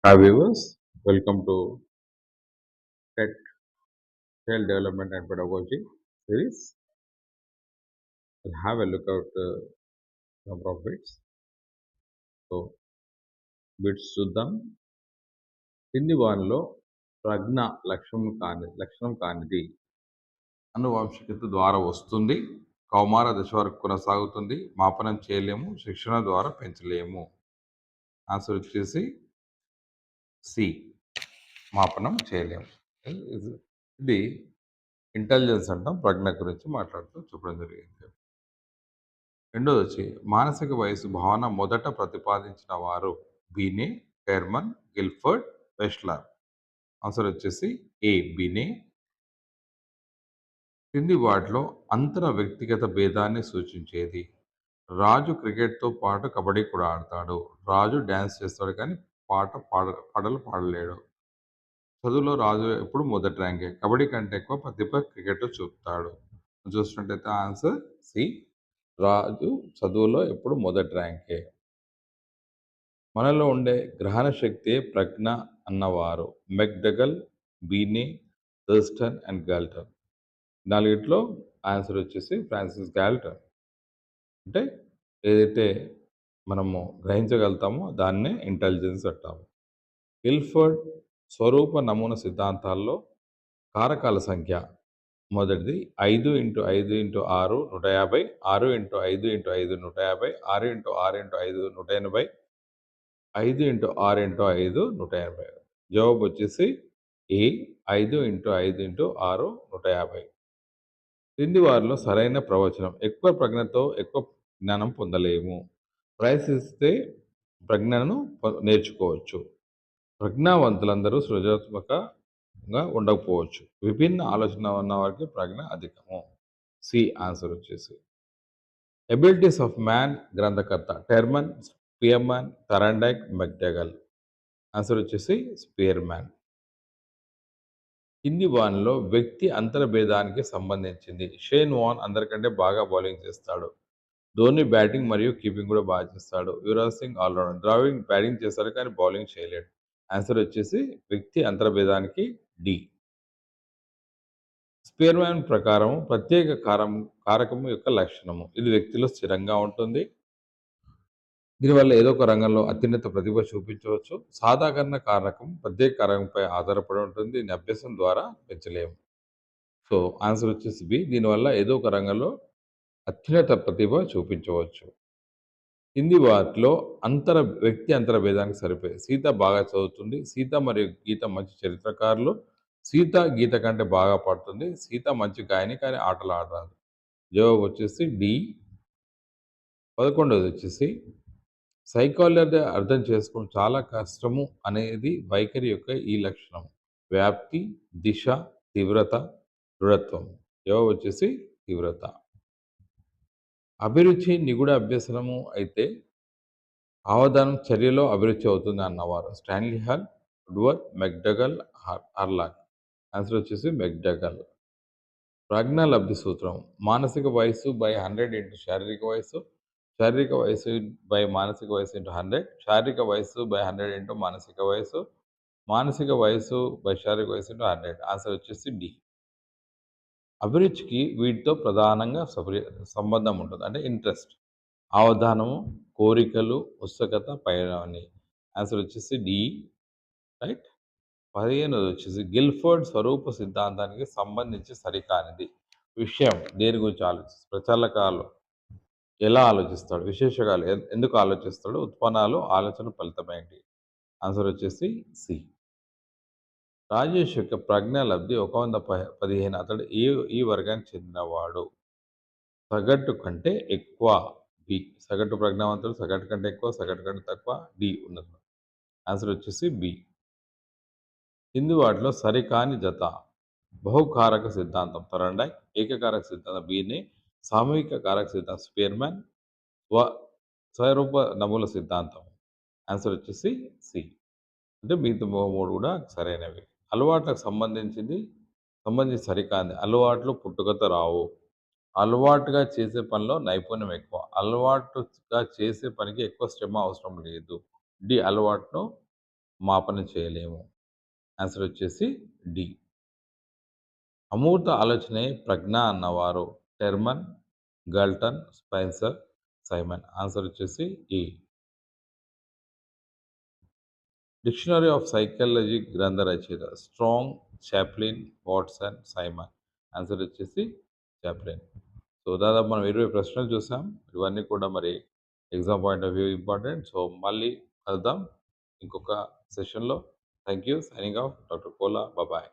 Hi viewers, welcome to TED Child Development and Pedagogy series. We'll have a look at number of bits. So bits చూద్దాం. కింది వానిలో ప్రజ్ఞ లక్షణం కానిది అనువంశికత ద్వారా వస్తుంది. కౌమార దశ వరకు కొనసాగుతుంది. మాపనం చేయలేము. శిక్షణ ద్వారా పెంచలేము. ఆన్సర్ వచ్చేసి సి, మాపనం చేయలేము. ఇది ఇంటెలిజెన్స్ అంటాం. ప్రజ్ఞ గురించి మాట్లాడుతూ చెప్పడం జరిగింది. రెండోది వచ్చి మానసిక వయసు భావన మొదట ప్రతిపాదించిన వారు బీనే, హెర్మన్, గిల్ఫర్డ్, వెస్లర్. ఆన్సర్ వచ్చేసి ఏ, బీనే. కింది వాటిలో అంతర వ్యక్తిగత భేదాన్ని సూచించేది. రాజు క్రికెట్తో పాటు కబడ్డీ కూడా ఆడతాడు. రాజు డ్యాన్స్ చేస్తాడు కానీ పాటలు పాడలేడు. చదువులో రాజు ఎప్పుడు మొదటి ర్యాంకే. కబడ్డీ కంటే ఎక్కువ ప్రతిభ క్రికెట్లో చూపుతాడు. చూసినట్టయితే ఆన్సర్ సి, రాజు చదువులో ఎప్పుడు మొదటి ర్యాంకే. మనలో ఉండే గ్రహణ శక్తియే ప్రజ్ఞ అన్నవారు మెక్డగల్, బీనే, థర్స్టన్ అండ్ గాల్టన్. నాలుగిట్లో ఆన్సర్ వచ్చేసి ఫ్రాన్సిస్ గాల్టన్. అంటే ఏదైతే మనము గ్రహించగలుగుతామో దాన్నే ఇంటెలిజెన్స్ అంటాము. గిల్ఫర్డ్ స్వరూప నమూనా సిద్ధాంతాల్లో కారకాల సంఖ్య మొదటిది 5x5x6 150, 6x5x5 150, 6x6x5 180, 5x6x5 180. జవాబు వచ్చేసి ఏ, 5x5x6 150. క్రింది వారిలో సరైన ప్రవచనం. ఎక్కువ ప్రజ్ఞతో ఎక్కువ జ్ఞానం పొందలేము. ప్రయత్నిస్తే ప్రజ్ఞను నేర్చుకోవచ్చు. ప్రజ్ఞావంతులందరూ సృజనాత్మకంగా ఉండకపోవచ్చు. విభిన్న ఆలోచన ఉన్న వారికి ప్రజ్ఞ అధికము. సి ఆన్సర్ వచ్చేసి. ఎబిలిటీస్ ఆఫ్ మ్యాన్ గ్రంథకర్త టెర్మన్, స్పియర్మ్యాన్, థరాండైక్, మెక్డగల్. ఆన్సర్ వచ్చేసి స్పియర్మ్యాన్. కింది వానిలో వ్యక్తి అంతర్భేదానికి సంబంధించింది. షేన్ వాన్ అందరికంటే బాగా బౌలింగ్ చేస్తాడు. ధోని బ్యాటింగ్ మరియు కీపింగ్ కూడా బాగా చేస్తాడు. యువరాజ్ సింగ్ ఆల్రౌండర్. ద్రావిడ్ బ్యాటింగ్ చేస్తాడు కానీ బౌలింగ్ చేయలేడు. ఆన్సర్ వచ్చేసి వ్యక్తి అంతర్భేదానికి డి. స్పియర్మ్యాన్ ప్రకారం ప్రత్యేక కారకము యొక్క లక్షణము. ఇది వ్యక్తిలో స్థిరంగా ఉంటుంది. దీనివల్ల ఏదో ఒక రంగంలో అత్యున్నత ప్రతిభ చూపించవచ్చు. సాధారణ కారకం ప్రత్యేక కారకంపై ఆధారపడి ఉంటుంది. దీన్ని అభ్యాసం ద్వారా పెంచలేము. సో ఆన్సర్ వచ్చేసి బి. దీనివల్ల ఏదో ఒక రంగంలో అత్యున్నత ప్రతిభ చూపించవచ్చు. కింది వాటిలో వ్యక్తి అంతర భేదానికి సరిపోయి. సీత బాగా చదువుతుంది. సీత మరియు గీత మంచి చరిత్రకారులు. సీత గీత కంటే బాగా పాడుతుంది. సీత మంచి గాయని కానీ ఆటలు ఆడరాదు. జవాబు వచ్చేసి డి. 11వది వచ్చేసి సైకాలజీ అర్థం చేసుకోవడం చాలా కష్టము అనేది వైఖరి యొక్క ఈ లక్షణం. వ్యాప్తి, దిశ, తీవ్రత, దృఢత్వం. జవాబు వచ్చేసి తీవ్రత. అభిరుచి నిగూఢ అభ్యసనము అయితే అవధానం చర్యలో అభిరుచి అవుతుంది అన్నవారు Stanley Hall, Woodworth, McDougall, Hurlock. Answer వచ్చేసి మెక్డగల్. ప్రజ్ఞాలబ్ధి సూత్రం. మానసిక వయస్సు బై 100 ఇంటూ శారీరక వయస్సు, శారీరక వయస్సు బై మానసిక వయస్సు ఇంటూ 100, శారీరక వయస్సు బై 100 ఇంటూ మానసిక వయస్సు, మానసిక వయస్సు బై శారీరక వయస్సు ఇంటూ 100. ఆన్సర్ వచ్చేసి డి. అభిరుచికి వీటితో ప్రధానంగా సంబంధం ఉంటుంది. అంటే ఇంట్రెస్ట్, అవధానము, కోరికలు, ఉత్సుకత, పైన. ఆన్సర్ వచ్చేసి డి. రైట్. 15వది వచ్చేసి గిల్ఫర్డ్ స్వరూప సిద్ధాంతానికి సంబంధించి సరికానిది. విషయం దేని గురించి ఆలోచిస్తాడు? ప్రచాలకాలు ఎలా ఆలోచిస్తాడు? విశేషకాలు ఎందుకు ఆలోచిస్తాడు? ఉత్పన్నాలు ఆలోచన ఫలితమేంటి? ఆన్సర్ వచ్చేసి సి. రాజేష్ యొక్క ప్రజ్ఞాలబ్ధి 115. అతడు ఈ వర్గానికి చెందినవాడు. సగటు కంటే ఎక్కువ బి. సగటు ప్రజ్ఞావంతుడు, సగటు కంటే ఎక్కువ, సగటు కంటే తక్కువ, డి ఉన్నది. ఆన్సర్ వచ్చేసి బి. కింది వాటిలో సరికాని జత. బహుకారక సిద్ధాంతం థరాండైక్, ఏకకారక సిద్ధాంతం బీనే, సామూహిక కారక సిద్ధాంతం స్పియర్మ్యాన్, స్వరూప నమూల సిద్ధాంతం. ఆన్సర్ వచ్చేసి సి. అంటే మిగతా 3 కూడా సరైనవి. అలవాట్లకు సంబంధించి సరికాంది. అలవాట్లు పుట్టుకతో రావు. అలవాటుగా చేసే పనిలో నైపుణ్యం ఎక్కువ. అలవాటుగా చేసే పనికి ఎక్కువ శ్రమ అవసరం లేదు. డి అలవాటును మాపన చేయలేము. ఆన్సర్ వచ్చేసి డి. అమూర్త ఆలోచనే ప్రజ్ఞ అన్నవారు Terman, Galton, Spencer, Simon. Answer వచ్చేసి ఈ. డిక్షనరీ ఆఫ్ సైకాలజీ గ్రంథ రచయిత Strong, Chaplin, Watson, Simon. Answer వచ్చేసి చాప్లిన్. సో దాదాపు మనం 20 ప్రశ్నలు చూసాం. ఇవన్నీ కూడా మరి exam point of view important. So మళ్ళీ కలుద్దాం ఇంకొక సెషన్‌లో. Thank you. Signing off doctor Kola. Bye.